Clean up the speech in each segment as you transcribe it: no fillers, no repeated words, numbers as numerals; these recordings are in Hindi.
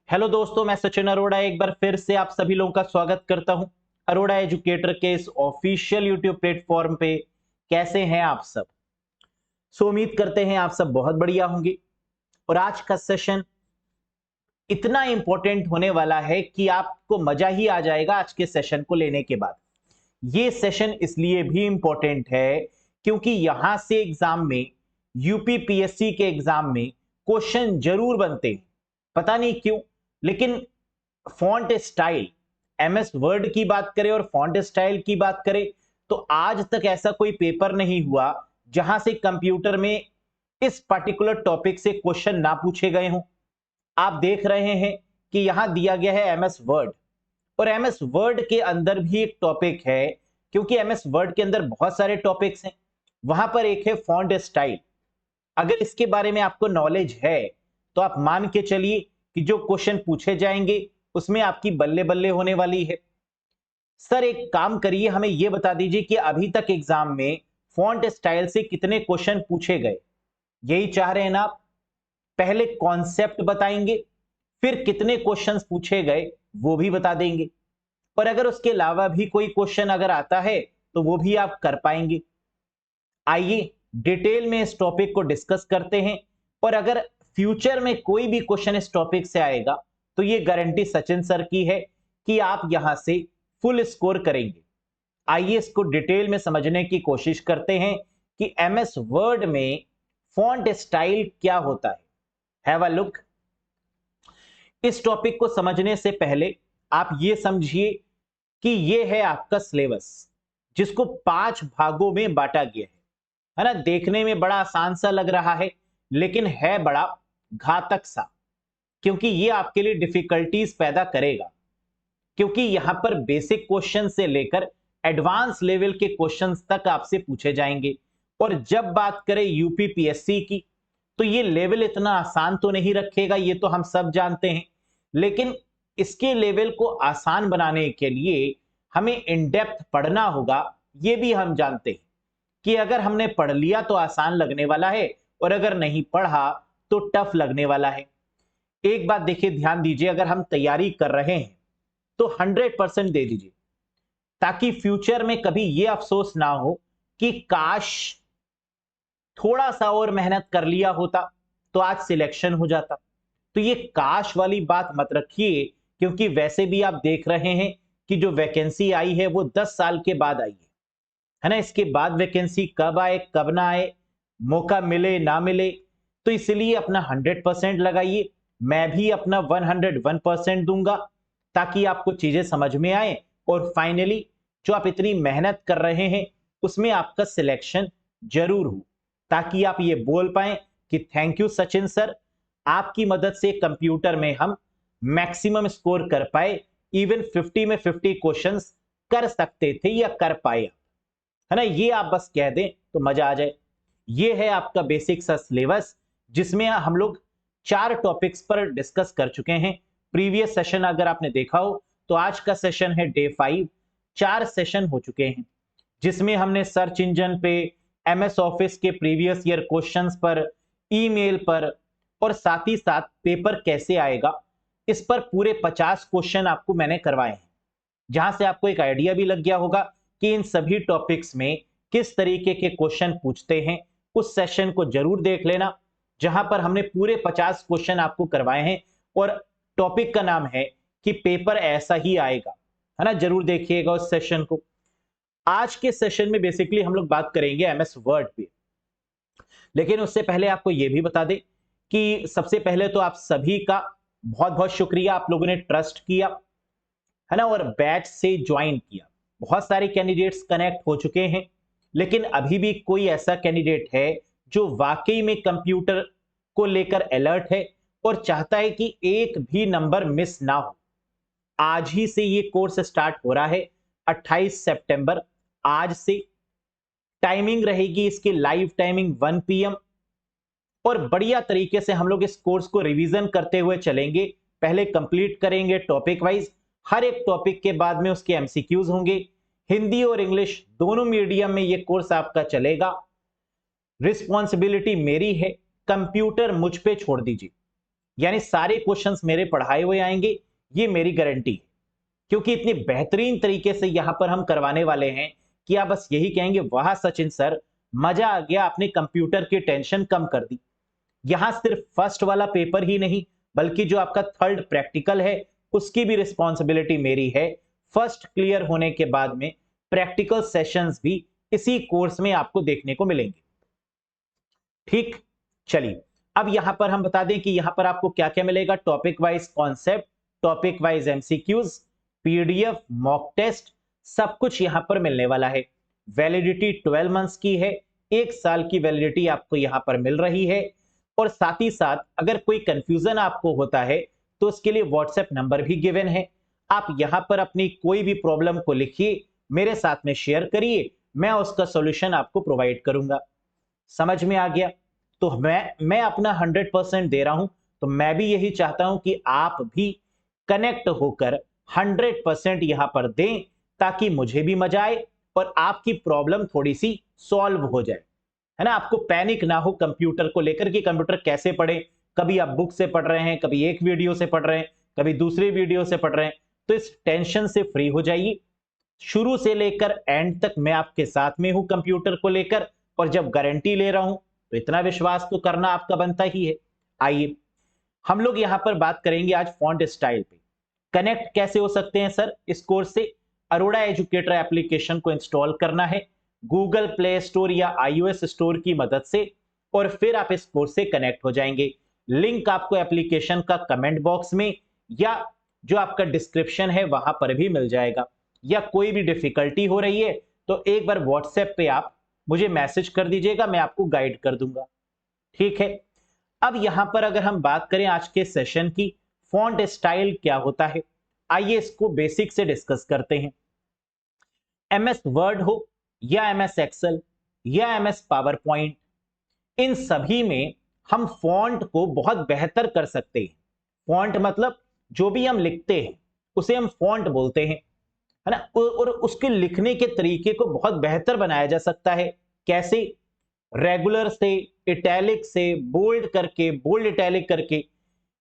हेलो दोस्तों, मैं सचिन अरोड़ा एक बार फिर से आप सभी लोगों का स्वागत करता हूं अरोड़ा एजुकेटर के इस ऑफिशियल यूट्यूब प्लेटफॉर्म पे। कैसे हैं आप सब? उम्मीद करते हैं आप सब बहुत बढ़िया होंगे। और आज का सेशन इतना इंपॉर्टेंट होने वाला है कि आपको मजा ही आ जाएगा आज के सेशन को लेने के बाद। ये सेशन इसलिए भी इंपॉर्टेंट है क्योंकि यहां से एग्जाम में, यूपीपीएससी के एग्जाम में क्वेश्चन जरूर बनते हैं। पता नहीं क्यों, लेकिन फॉन्ट स्टाइल, एमएस वर्ड की बात करें और फॉन्ट स्टाइल की बात करें तो आज तक ऐसा कोई पेपर नहीं हुआ जहां से कंप्यूटर में इस पर्टिकुलर टॉपिक से क्वेश्चन ना पूछे गए हों। आप देख रहे हैं कि यहां दिया गया है एमएस वर्ड, और एमएस वर्ड के अंदर भी एक टॉपिक है, क्योंकि एमएस वर्ड के अंदर बहुत सारे टॉपिक्स हैं। वहां पर एक है फॉन्ट स्टाइल। अगर इसके बारे में आपको नॉलेज है तो आप मान के चलिए कि जो क्वेश्चन पूछे जाएंगे उसमें आपकी बल्ले बल्ले होने वाली है। सर एक काम करिए, हमें यह बता दीजिए कि अभी तक एग्जाम में फॉन्ट स्टाइल से कितने क्वेश्चन पूछे गए। यही चाह रहे हैं ना आप? पहले कॉन्सेप्ट बताएंगे, फिर कितने क्वेश्चंस पूछे गए वो भी बता देंगे, और अगर उसके अलावा भी कोई क्वेश्चन अगर आता है तो वो भी आप कर पाएंगे। आइए डिटेल में इस टॉपिक को डिस्कस करते हैं, और अगर फ्यूचर में कोई भी क्वेश्चन इस टॉपिक से आएगा तो ये गारंटी सचिन सर की है कि आप यहां से फुल स्कोर करेंगे। आइए इसको डिटेल में समझने की कोशिश करते हैं कि एमएस वर्ड में फॉन्ट स्टाइल क्या होता है। Have a look. इस टॉपिक को समझने से पहले आप ये समझिए कि ये है आपका सिलेबस, जिसको 5 भागों में बांटा गया है ना। देखने में बड़ा आसान सा लग रहा है, लेकिन है बड़ा घातक सा, क्योंकि ये आपके लिए डिफिकल्टीज पैदा करेगा। क्योंकि यहां पर बेसिक क्वेश्चन से लेकर एडवांस लेवल के क्वेश्चंस तक आपसे पूछे जाएंगे। और जब बात करें यूपीपीएससी की, तो ये लेवल इतना आसान तो नहीं रखेगा, ये तो हम सब जानते हैं। लेकिन इसके लेवल को आसान बनाने के लिए हमें इन डेप्थ पढ़ना होगा। ये भी हम जानते हैं कि अगर हमने पढ़ लिया तो आसान लगने वाला है, और अगर नहीं पढ़ा तो टफ लगने वाला है। एक बात देखिए, ध्यान दीजिए, अगर हम तैयारी कर रहे हैं तो 100% दे दीजिए, ताकि फ्यूचर में कभी यह अफसोस ना हो कि काश थोड़ा सा और मेहनत कर लिया होता तो आज सिलेक्शन हो जाता। तो ये काश वाली बात मत रखिए, क्योंकि वैसे भी आप देख रहे हैं कि जो वैकेंसी आई है वो 10 साल के बाद आई है ना। इसके बाद वैकेंसी कब आए कब ना आए, मौका मिले ना मिले, तो इसलिए अपना 100% लगाइए। मैं भी अपना 101% दूंगा, ताकि आपको चीजें समझ में आए, और फाइनली जो आप इतनी मेहनत कर रहे हैं उसमें आपका सिलेक्शन जरूर हो, ताकि आप ये बोल पाए कि थैंक यू सचिन सर, आपकी मदद से कंप्यूटर में हम मैक्सिमम स्कोर कर पाए। इवन 50 में 50 क्वेश्चंस कर सकते थे या कर पाए, है ना। ये आप बस कह दें तो मजा आ जाए। ये है आपका बेसिक सा सिलेबस, जिसमें हम लोग 4 टॉपिक्स पर डिस्कस कर चुके हैं। प्रीवियस सेशन अगर आपने देखा हो तो आज का सेशन है डे 5। 4 सेशन हो चुके हैं, जिसमें हमने सर्च इंजन पे, एमएस ऑफिस के प्रीवियस ईयर क्वेश्चंस पर, ईमेल पर, और साथ ही साथ पेपर कैसे आएगा इस पर पूरे 50 क्वेश्चन आपको मैंने करवाए हैं। जहां से आपको एक आइडिया भी लग गया होगा कि इन सभी टॉपिक्स में किस तरीके के क्वेश्चन पूछते हैं। उस सेशन को जरूर देख लेना, जहां पर हमने पूरे 50 क्वेश्चन आपको करवाए हैं, और टॉपिक का नाम है कि पेपर ऐसा ही आएगा, है ना। जरूर देखिएगा उस सेशन को। आज के सेशन में बेसिकली हम लोग बात करेंगे एमएस वर्ड पे, लेकिन उससे पहले आपको यह भी बता दें कि सबसे पहले तो आप सभी का बहुत बहुत शुक्रिया, आप लोगों ने ट्रस्ट किया, है ना, और बैच से ज्वाइन किया। बहुत सारे कैंडिडेट्स कनेक्ट हो चुके हैं, लेकिन अभी भी कोई ऐसा कैंडिडेट है जो वाकई में कंप्यूटर को लेकर अलर्ट है और चाहता है कि एक भी नंबर मिस ना हो। आज ही से ये कोर्स स्टार्ट हो रहा है, 28 सितंबर। आज से टाइमिंग रहेगी इसकी, लाइव टाइमिंग 1 PM, और बढ़िया तरीके से हम लोग इस कोर्स को रिवीजन करते हुए चलेंगे। पहले कंप्लीट करेंगे टॉपिक वाइज, हर एक टॉपिक के बाद में उसके एमसीक्यूज होंगे। हिंदी और इंग्लिश दोनों मीडियम में ये कोर्स आपका चलेगा। रिस्पॉन्सिबिलिटी मेरी है, कंप्यूटर मुझ पे छोड़ दीजिए। यानी सारे क्वेश्चंस मेरे पढ़ाए हुए आएंगे, ये मेरी गारंटी है, क्योंकि इतनी बेहतरीन तरीके से यहां पर हम करवाने वाले हैं कि आप बस यही कहेंगे वाह सचिन सर, मजा आ गया, आपने कंप्यूटर की टेंशन कम कर दी। यहां सिर्फ फर्स्ट वाला पेपर ही नहीं, बल्कि जो आपका थर्ड प्रैक्टिकल है उसकी भी रिस्पॉन्सिबिलिटी मेरी है। फर्स्ट क्लियर होने के बाद में प्रैक्टिकल सेशंस भी इसी कोर्स में आपको देखने को मिलेंगे। ठीक, चलिए अब यहां पर हम बता दें कि यहां पर आपको क्या क्या मिलेगा। Topic wise concept, topic wise MCQs, PDF, mock test, सब कुछ यहां पर मिलने वाला है। वैलिडिटी 12 मंथ्स की है, 1 साल की वैलिडिटी आपको यहां पर मिल रही है। और साथ ही साथ अगर कोई कंफ्यूजन आपको होता है तो उसके लिए व्हाट्सएप नंबर भी गिवन है। आप यहां पर अपनी कोई भी प्रॉब्लम को लिखिए, मेरे साथ में शेयर करिए, मैं उसका सॉल्यूशन आपको प्रोवाइड करूंगा। समझ में आ गया? तो मैं अपना 100% दे रहा हूं, तो मैं भी यही चाहता हूं कि आप भी कनेक्ट होकर 100% यहां पर दें, ताकि मुझे भी मजा आए और आपकी प्रॉब्लम थोड़ी सी सॉल्व हो जाए, है ना। आपको पैनिक ना हो कंप्यूटर को लेकर कि कंप्यूटर कैसे पढ़े, कभी आप बुक से पढ़ रहे हैं, कभी एक वीडियो से पढ़ रहे हैं, कभी दूसरी वीडियो से पढ़ रहे हैं, तो इस टेंशन से फ्री हो जाइए। शुरू से लेकर एंड तक मैं आपके साथ में हूं कंप्यूटर को लेकर, और जब गारंटी ले रहा हूं तो इतना विश्वास तो करना आपका बनता ही है। आइए हम लोग यहां पर बात करेंगे आज फॉन्ट स्टाइल पे। कनेक्ट कैसे हो सकते हैं सर इस कोर्स से? अरोड़ा एजुकेटर एप्लीकेशन को इंस्टॉल करना है गूगल प्ले स्टोर या iOS स्टोर की मदद से, और फिर आप इस कोर्स से कनेक्ट हो जाएंगे। लिंक आपको एप्लीकेशन का कमेंट बॉक्स में या जो आपका डिस्क्रिप्शन है वहां पर भी मिल जाएगा। या कोई भी डिफिकल्टी हो रही है तो एक बार व्हाट्सएप पे आप मुझे मैसेज कर दीजिएगा, मैं आपको गाइड कर दूंगा। ठीक है, अब यहां पर अगर हम बात करें आज के सेशन की, फॉन्ट स्टाइल क्या होता है, आइए इसको बेसिक से डिस्कस करते हैं। एमएस वर्ड हो या एमएस एक्सेल या एमएस पावर पॉइंट, इन सभी में हम फॉन्ट को बहुत बेहतर कर सकते हैं। फॉन्ट मतलब जो भी हम लिखते हैं उसे हम फॉन्ट बोलते हैं, है ना। और उसके लिखने के तरीके को बहुत बेहतर बनाया जा सकता है। कैसे? रेगुलर से, इटैलिक से, बोल्ड करके, बोल्ड इटैलिक करके।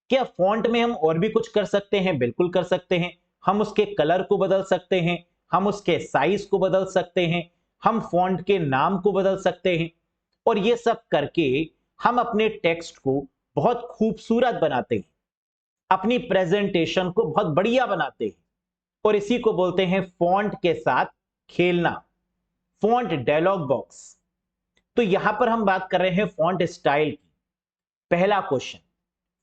क्या फॉन्ट में हम और भी कुछ कर सकते हैं? बिल्कुल कर सकते हैं। हम उसके कलर को बदल सकते हैं, हम उसके साइज को बदल सकते हैं, हम फॉन्ट के नाम को बदल सकते हैं, और ये सब करके हम अपने टेक्स्ट को बहुत खूबसूरत बनाते हैं, अपनी प्रेजेंटेशन को बहुत बढ़िया बनाते हैं, और इसी को बोलते हैं फॉन्ट के साथ खेलना, फॉन्ट डायलॉग बॉक्स। तो यहां पर हम बात कर रहे हैं फॉन्ट स्टाइल की। पहला क्वेश्चन,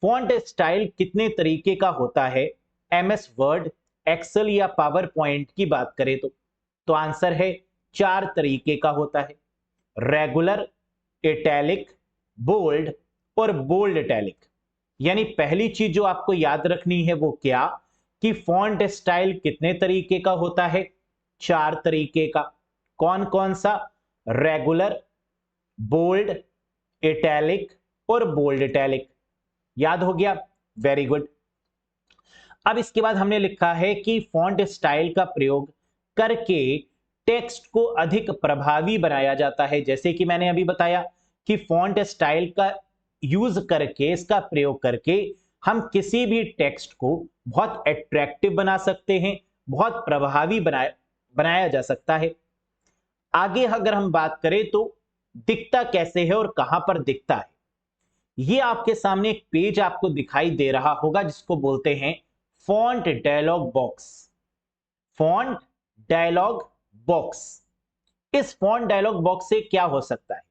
फॉन्ट स्टाइल कितने तरीके का होता है एमएस वर्ड, एक्सेल या पावर पॉइंट की बात करें तो आंसर है 4 तरीके का होता है। रेगुलर, इटैलिक, बोल्ड और बोल्ड इटैलिक। यानी पहली चीज जो आपको याद रखनी है वो क्या, कि फॉन्ट स्टाइल कितने तरीके का होता है? 4 तरीके का। कौन कौन सा? रेगुलर, बोल्ड, इटैलिक और बोल्ड इटैलिक। याद हो गया? Very good. अब इसके बाद हमने लिखा है कि फॉन्ट स्टाइल का प्रयोग करके टेक्स्ट को अधिक प्रभावी बनाया जाता है। जैसे कि मैंने अभी बताया कि फॉन्ट स्टाइल का यूज करके, इसका प्रयोग करके हम किसी भी टेक्स्ट को बहुत अट्रैक्टिव बना सकते हैं, बहुत प्रभावी बनाया जा सकता है। आगे अगर हम बात करें तो दिखता कैसे है और कहां पर दिखता है, ये आपके सामने एक पेज आपको दिखाई दे रहा होगा जिसको बोलते हैं font dialog box. Font dialog box, इस फॉन्ट डायलॉग बॉक्स से क्या हो सकता है?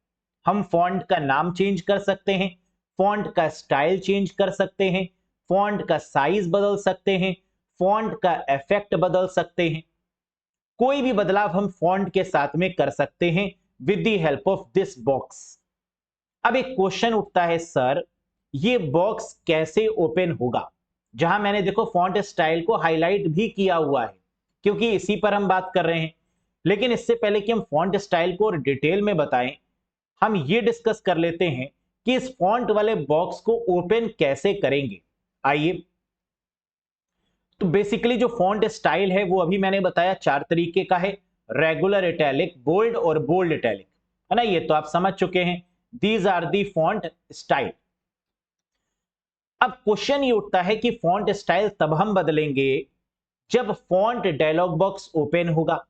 हम फॉन्ट का नाम चेंज कर सकते हैं, फॉन्ट का स्टाइल चेंज कर सकते हैं, फॉन्ट का साइज बदल सकते हैं, फॉन्ट का इफेक्ट बदल सकते हैं। कोई भी बदलाव हम फॉन्ट के साथ में कर सकते हैं with the help of this box. अब एक क्वेश्चन उठता है, सर ये बॉक्स कैसे ओपन होगा? जहां मैंने देखो फॉन्ट स्टाइल को हाईलाइट भी किया हुआ है, क्योंकि इसी पर हम बात कर रहे हैं। लेकिन इससे पहले कि हम फॉन्ट स्टाइल को और डिटेल में बताएं, हम ये डिस्कस कर लेते हैं कि इस फॉन्ट वाले बॉक्स को ओपन कैसे करेंगे। आइए, तो बेसिकली जो फॉन्ट स्टाइल है वो अभी मैंने बताया 4 तरीके का है, रेगुलर, इटैलिक, बोल्ड और बोल्ड इटैलिक, है ना। ये तो आप समझ चुके हैं, these are the font style. अब क्वेश्चन ये उठता है कि फॉन्ट स्टाइल तब हम बदलेंगे जब फॉन्ट डायलॉग बॉक्स ओपन होगा।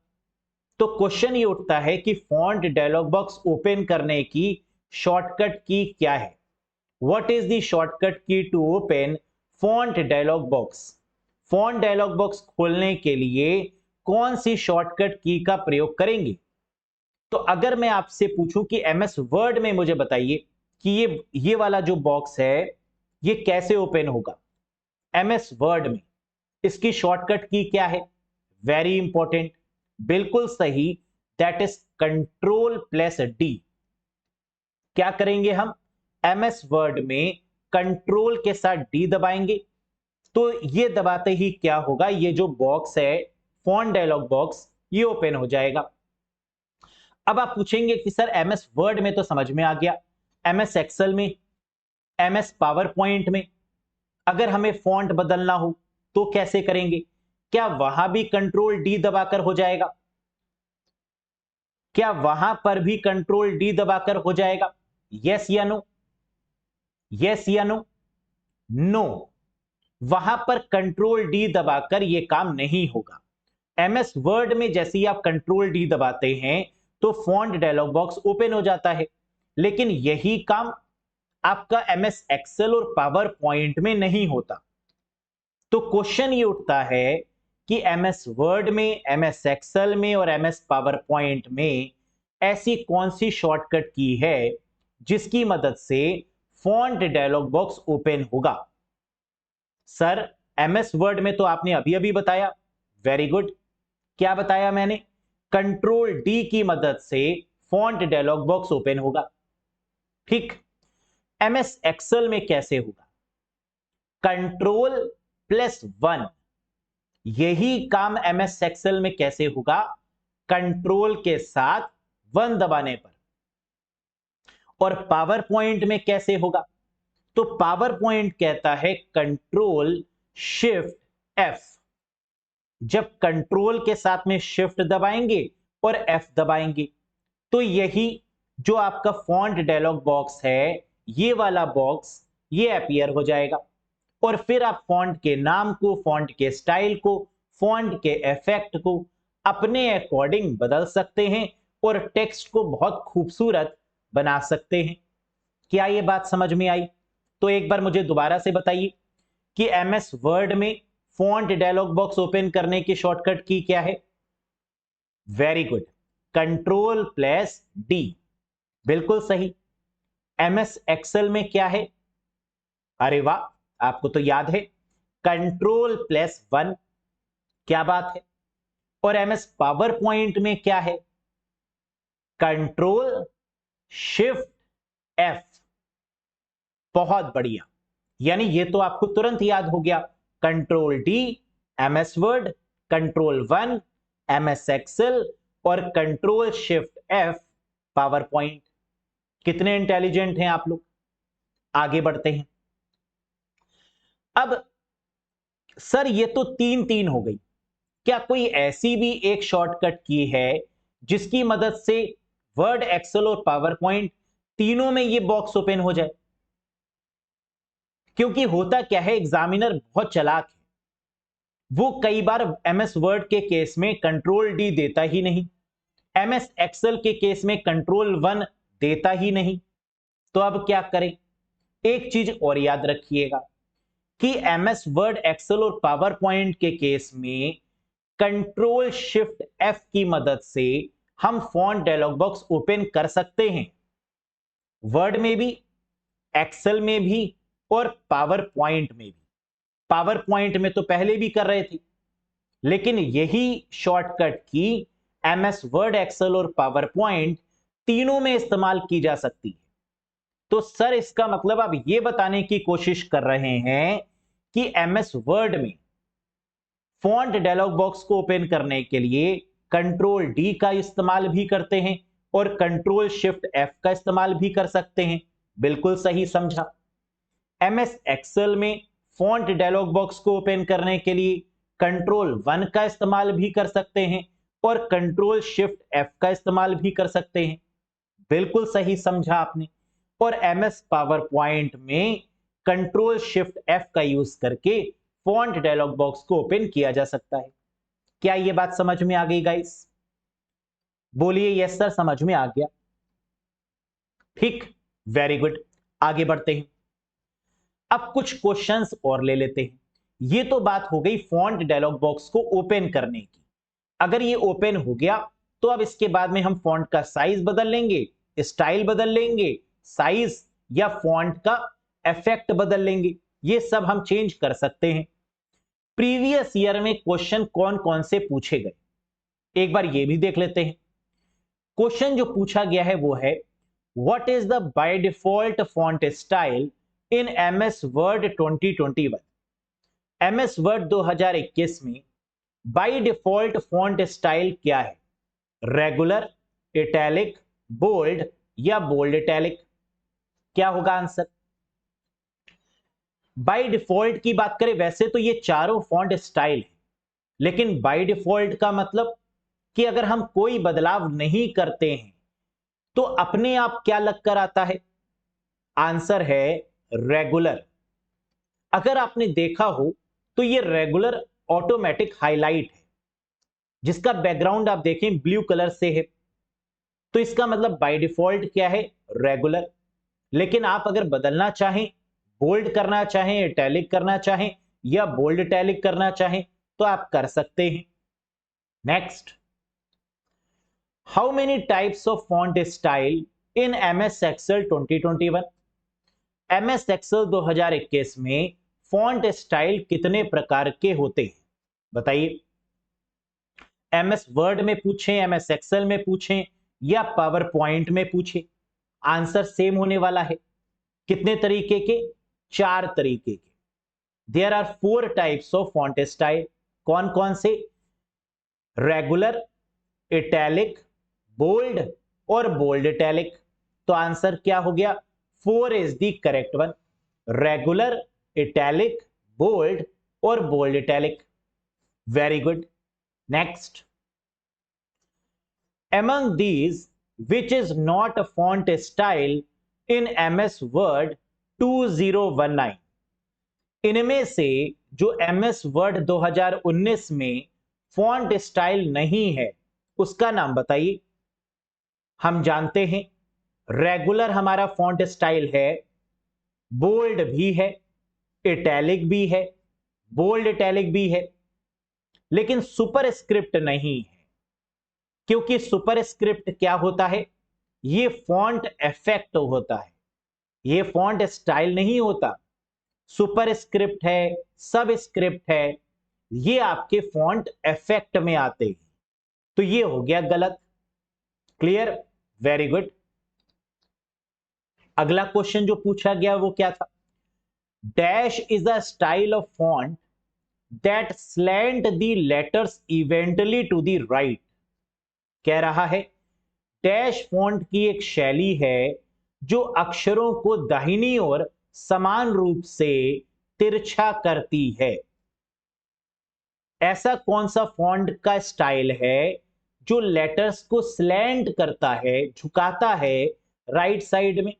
तो क्वेश्चन ये उठता है कि फॉन्ट डायलॉग बॉक्स ओपन करने की शॉर्टकट की क्या है। What is the shortcut key to open font dialog box. Font dialog box खोलने के लिए कौन सी शॉर्टकट की का प्रयोग करेंगे। तो अगर मैं आपसे पूछूं कि एमएस वर्ड में मुझे बताइए कि ये वाला जो बॉक्स है ये कैसे ओपन होगा एमएस वर्ड में, इसकी शॉर्टकट की क्या है। वेरी इंपॉर्टेंट, बिल्कुल सही, दैट इज कंट्रोल+D। क्या करेंगे हम एमएस वर्ड में कंट्रोल के साथ डी दबाएंगे। तो ये दबाते ही क्या होगा, ये जो बॉक्स है फॉन्ट डायलॉग बॉक्स ये ओपन हो जाएगा। अब आप पूछेंगे कि सर एमएस वर्ड में तो समझ में आ गया, एमएस एक्सेल में, एमएस पावर पॉइंट में अगर हमें फॉन्ट बदलना हो तो कैसे करेंगे। क्या वहां भी कंट्रोल D दबाकर हो जाएगा, क्या वहां पर भी कंट्रोल D दबाकर हो जाएगा। यस या नो, यस या नो। नो, वहां पर कंट्रोल D दबाकर यह काम नहीं होगा। एमएस वर्ड में जैसे ही आप कंट्रोल D दबाते हैं तो फॉन्ट डायलॉग बॉक्स ओपन हो जाता है, लेकिन यही काम आपका एमएस एक्सेल और पावर पॉइंट में नहीं होता। तो क्वेश्चन ये उठता है कि एमएस वर्ड में, एमएस एक्सेल में और एमएस पावर पॉइंट में ऐसी कौन सी शॉर्टकट की है जिसकी मदद से फॉन्ट डायलॉग बॉक्स ओपन होगा। सर एमएस वर्ड में तो आपने अभी अभी बताया, वेरी गुड। क्या बताया मैंने, कंट्रोल D की मदद से फॉन्ट डायलॉग बॉक्स ओपन होगा। ठीक, एमएस एक्सेल में कैसे होगा, कंट्रोल+1। यही काम एमएस एक्सेल में कैसे होगा, कंट्रोल के साथ 1 दबाने पर। और पावर पॉइंट में कैसे होगा, तो पावर पॉइंट कहता है कंट्रोल+Shift+F। जब कंट्रोल के साथ में शिफ्ट दबाएंगे और F दबाएंगे तो यही जो आपका फॉन्ट डायलॉग बॉक्स है ये वाला बॉक्स ये अपीयर हो जाएगा। और फिर आप फॉन्ट के नाम को, फॉन्ट के स्टाइल को, फॉन्ट के इफेक्ट को अपने अकॉर्डिंग बदल सकते हैं और टेक्स्ट को बहुत खूबसूरत बना सकते हैं। क्या ये बात समझ में आई। तो एक बार मुझे दोबारा से बताइए कि एमएस वर्ड में फॉन्ट डायलॉग बॉक्स ओपन करने की शॉर्टकट की क्या है। वेरी गुड, कंट्रोल+D, बिल्कुल सही। एमएस एक्सेल में क्या है, अरे वाह, आपको तो याद है, कंट्रोल+1। क्या बात है। और एमएस पावर पॉइंट में क्या है, कंट्रोल+Shift+F। बहुत बढ़िया, यानी ये तो आपको तुरंत याद हो गया, control D MS Word, control one MS Excel और कंट्रोल+Shift+F पावर पॉइंट। कितने इंटेलिजेंट हैं आप लोग। आगे बढ़ते हैं। अब सर ये तो 3-3 हो गई, क्या कोई ऐसी भी एक शॉर्टकट की है जिसकी मदद से वर्ड, एक्सेल और पावर पॉइंट तीनों में ये बॉक्स ओपन हो जाए। क्योंकि होता क्या है, एग्जामिनर बहुत चालाक है, वो कई बार एमएस वर्ड के केस में कंट्रोल D देता ही नहीं, एमएस एक्सेल के केस में कंट्रोल+1 देता ही नहीं। तो अब क्या करें, एक चीज और याद रखिएगा कि एमएस वर्ड, एक्सेल और पावर पॉइंट के केस में कंट्रोल+Shift+F की मदद से हम फॉन्ट डायलॉग बॉक्स ओपन कर सकते हैं, वर्ड में भी, एक्सेल में भी और पावर पॉइंट में भी। पावर पॉइंट में तो पहले भी कर रहे थे, लेकिन यही शॉर्टकट की एमएस वर्ड, एक्सेल और पावर पॉइंट तीनों में इस्तेमाल की जा सकती है। तो सर इसका मतलब आप यह बताने की कोशिश कर रहे हैं कि एमएस वर्ड में फॉन्ट डायलॉग बॉक्स को ओपन करने के लिए कंट्रोल D का इस्तेमाल भी करते हैं और कंट्रोल+Shift+F का इस्तेमाल भी कर सकते हैं। बिल्कुल सही समझा। एमएस एक्सेल में फॉन्ट डायलॉग बॉक्स को ओपन करने के लिए कंट्रोल+1 का इस्तेमाल भी कर सकते हैं और कंट्रोल+Shift+F का इस्तेमाल भी कर सकते हैं। बिल्कुल सही समझा आपने। और एमएस पावर पॉइंट में कंट्रोल शिफ्ट एफ का यूज करके फॉन्ट डायलॉग बॉक्स को ओपन किया जा सकता है। क्या यह बात समझ में आ गई गाइस? बोलिए यस सर, समझ में आ गया। ठीक, वेरी गुड। आगे बढ़ते हैं। अब कुछ क्वेश्चंस और ले लेते हैं। ये तो बात हो गई फॉन्ट डायलॉग बॉक्स को ओपन करने की। अगर ये ओपन हो गया तो अब इसके बाद में हम फॉन्ट का साइज बदल लेंगे, स्टाइल बदल लेंगे, साइज या फॉन्ट का इफेक्ट बदल लेंगे। ये सब हम चेंज कर सकते हैं। प्रीवियस ईयर में क्वेश्चन कौन कौन से पूछे गए, एक बार ये भी देख लेते हैं। क्वेश्चन जो पूछा गया है वो है, what is the by default font style in MS word 2021। MS word 2021 में बाय डिफॉल्ट फॉन्ट स्टाइल क्या है? रेगुलर, इटैलिक, बोल्ड या बोल्ड इटैलिक? क्या होगा आंसर? बाय डिफॉल्ट की बात करें वैसे तो ये चारों फॉन्ट स्टाइल है, लेकिन बाय डिफॉल्ट का मतलब कि अगर हम कोई बदलाव नहीं करते हैं तो अपने आप क्या लगकर आता है? आंसर है रेगुलर। अगर आपने देखा हो तो ये रेगुलर ऑटोमेटिक हाईलाइट है, जिसका बैकग्राउंड आप देखें ब्लू कलर से है, तो इसका मतलब बाय डिफॉल्ट क्या है? रेगुलर। लेकिन आप अगर बदलना चाहें, बोल्ड करना चाहें, इटैलिक करना चाहें या बोल्ड इटैलिक करना चाहें तो आप कर सकते हैं। Next, how many types of font style in MS Excel 2021। MS Excel 2021 में फॉन्ट स्टाइल कितने प्रकार के होते हैं बताइए? एमएस वर्ड में पूछें, एमएस एक्सेल में पूछें या पावर पॉइंट में पूछें, आंसर सेम होने वाला है। कितने तरीके के? 4 तरीके के। There are 4 types of font style. कौन कौन से? रेगुलर, इटैलिक, बोल्ड और बोल्ड इटैलिक। तो आंसर क्या हो गया? 4 is the correct one. Regular, italic, bold और bold italic. Very good. Next, among these which is not a font style in MS Word 2019। इनमें से जो MS Word 2019 में फॉन्ट स्टाइल नहीं है उसका नाम बताइए। हम जानते हैं रेगुलर हमारा फॉन्ट स्टाइल है, बोल्ड भी है, इटैलिक भी है, बोल्ड इटैलिक भी है, लेकिन सुपर स्क्रिप्ट नहीं है। क्योंकि सुपर स्क्रिप्ट क्या होता है? ये फॉन्ट इफेक्ट होता है, ये फॉन्ट स्टाइल नहीं होता। सुपर स्क्रिप्ट है, सब स्क्रिप्ट है, ये आपके फॉन्ट इफेक्ट में आते हैं। तो ये हो गया गलत। क्लियर? Very good. अगला क्वेश्चन जो पूछा गया वो क्या था? Dash is a style of font that slant the letters evenly to the right. कह रहा है डैश फॉन्ट की एक शैली है जो अक्षरों को दाहिनी ओर समान रूप से तिरछा करती है। ऐसा कौन सा फॉन्ट का स्टाइल है जो लेटर्स को स्लैंट करता है, झुकाता है राइट साइड में?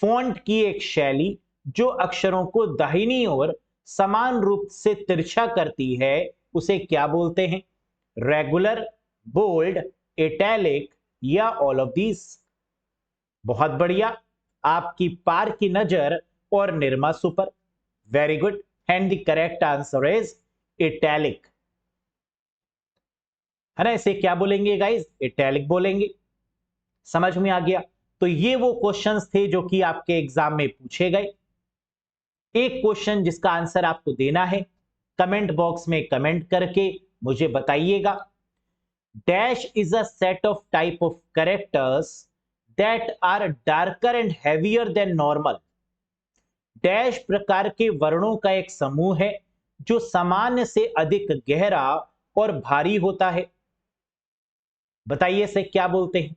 फॉन्ट की एक शैली जो अक्षरों को दाहिनी ओर समान रूप से तिरछा करती है उसे क्या बोलते हैं? रेगुलर, बोल्ड, इटैलिक या ऑल ऑफ दीज? बहुत बढ़िया, आपकी पार की नजर और Nirma super. Very good. And the correct answer is italic. है ना? इसे क्या बोलेंगे गाइस? इटैलिक बोलेंगे। समझ में आ गया? तो ये वो क्वेश्चंस थे जो कि आपके एग्जाम में पूछे गए। एक क्वेश्चन जिसका आंसर आपको देना है, कमेंट बॉक्स में कमेंट करके मुझे बताइएगा। Dash is a set of type of characters that are darker and heavier than normal. Dash प्रकार के वर्णों का एक समूह है जो सामान्य से अधिक गहरा और भारी होता है। बताइए इसे क्या बोलते हैं?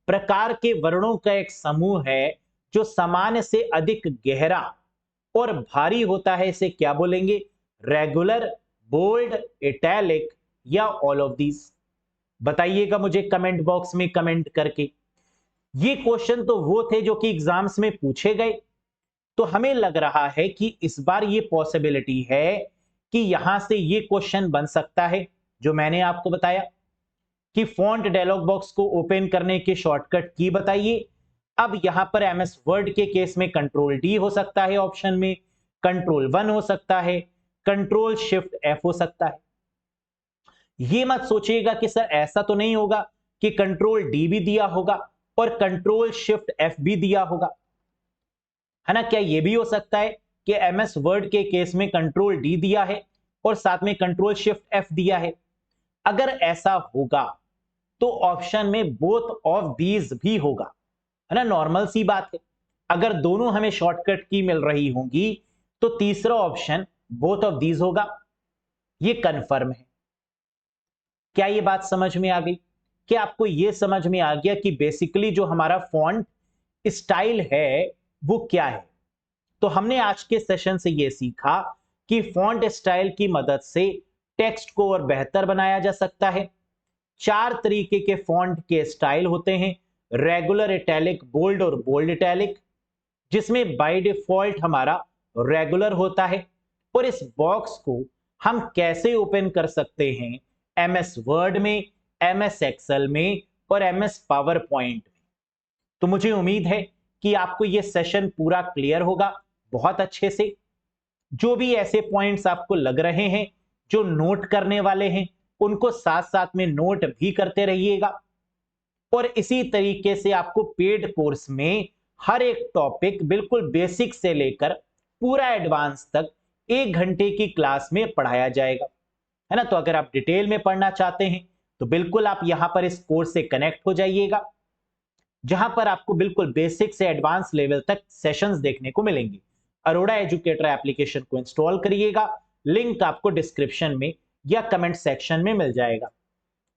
प्रकार के वर्णों का एक समूह है जो सामान्य से अधिक गहरा और भारी होता है, इसे क्या बोलेंगे? रेगुलर, बोल्ड, इटैलिक या ऑल ऑफ दीज? बताइएगा मुझे कमेंट बॉक्स में कमेंट करके। ये क्वेश्चन तो वो थे जो कि एग्जाम्स में पूछे गए। तो हमें लग रहा है कि इस बार ये पॉसिबिलिटी है कि यहां से ये क्वेश्चन बन सकता है जो मैंने आपको बताया कि फॉन्ट डायलॉग बॉक्स को ओपन करने के शॉर्टकट की बताइए। अब यहां पर एमएस वर्ड के केस में कंट्रोल डी हो सकता है, ऑप्शन में कंट्रोल 1 हो सकता है, कंट्रोल शिफ्ट एफ हो सकता है। ये मत सोचिएगा कि सर ऐसा तो नहीं होगा कि कंट्रोल डी भी दिया होगा और कंट्रोल शिफ्ट एफ भी दिया होगा, है ना। क्या ये भी हो सकता है कि एमएस वर्ड के केस में कंट्रोल डी दिया है और साथ में कंट्रोल शिफ्ट एफ दिया है? अगर ऐसा होगा तो ऑप्शन में बोथ ऑफ दीज भी होगा, है ना। नॉर्मल सी बात है, अगर दोनों हमें शॉर्टकट की मिल रही होंगी तो तीसरा ऑप्शन बोथ ऑफ दीज होगा, ये कंफर्म है। क्या ये बात समझ में आ गई? क्या आपको ये समझ में आ गया कि बेसिकली जो हमारा फॉन्ट स्टाइल है वो क्या है? तो हमने आज के सेशन से ये सीखा कि फॉन्ट स्टाइल की मदद से टेक्स्ट को और बेहतर बनाया जा सकता है। 4 तरीके के फॉन्ट के स्टाइल होते हैं, रेगुलर, इटैलिक, बोल्ड और बोल्ड इटैलिक, जिसमें बाय डिफॉल्ट हमारा रेगुलर होता है। और इस बॉक्स को हम कैसे ओपन कर सकते हैं? एमएस वर्ड में, एमएस एक्सेल में और एमएस पावर पॉइंट में। तो मुझे उम्मीद है कि आपको यह सेशन पूरा क्लियर होगा बहुत अच्छे से। जो भी ऐसे पॉइंट्स आपको लग रहे हैं जो नोट करने वाले हैं, उनको साथ साथ में नोट भी करते रहिएगा। और इसी तरीके से आपको पेड कोर्स में हर एक टॉपिक बिल्कुल बेसिक से लेकर पूरा एडवांस तक 1 घंटे की क्लास में पढ़ाया जाएगा, है ना। तो अगर आप डिटेल में पढ़ना चाहते हैं तो बिल्कुल आप यहां पर इस कोर्स से कनेक्ट हो जाइएगा, जहां पर आपको बिल्कुल बेसिक से एडवांस लेवल तक सेशंस देखने को मिलेंगे। अरोड़ा एजुकेटर एप्लीकेशन को इंस्टॉल करिएगा, लिंक आपको डिस्क्रिप्शन में या कमेंट सेक्शन में मिल जाएगा।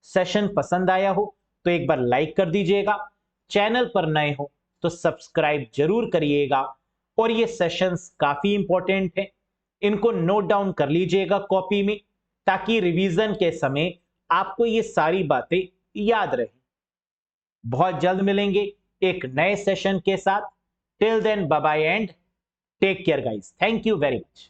सेशन पसंद आया हो तो एक बार लाइक कर दीजिएगा, चैनल पर नए हो तो सब्सक्राइब जरूर करिएगा। और ये सेशंस काफी इंपॉर्टेंट हैं, इनको नोट डाउन कर लीजिएगा कॉपी में, ताकि रिवीजन के समय आपको ये सारी बातें याद रहे। बहुत जल्द मिलेंगे एक नए सेशन के साथ। Till then bye bye and take care guys, thank you very much.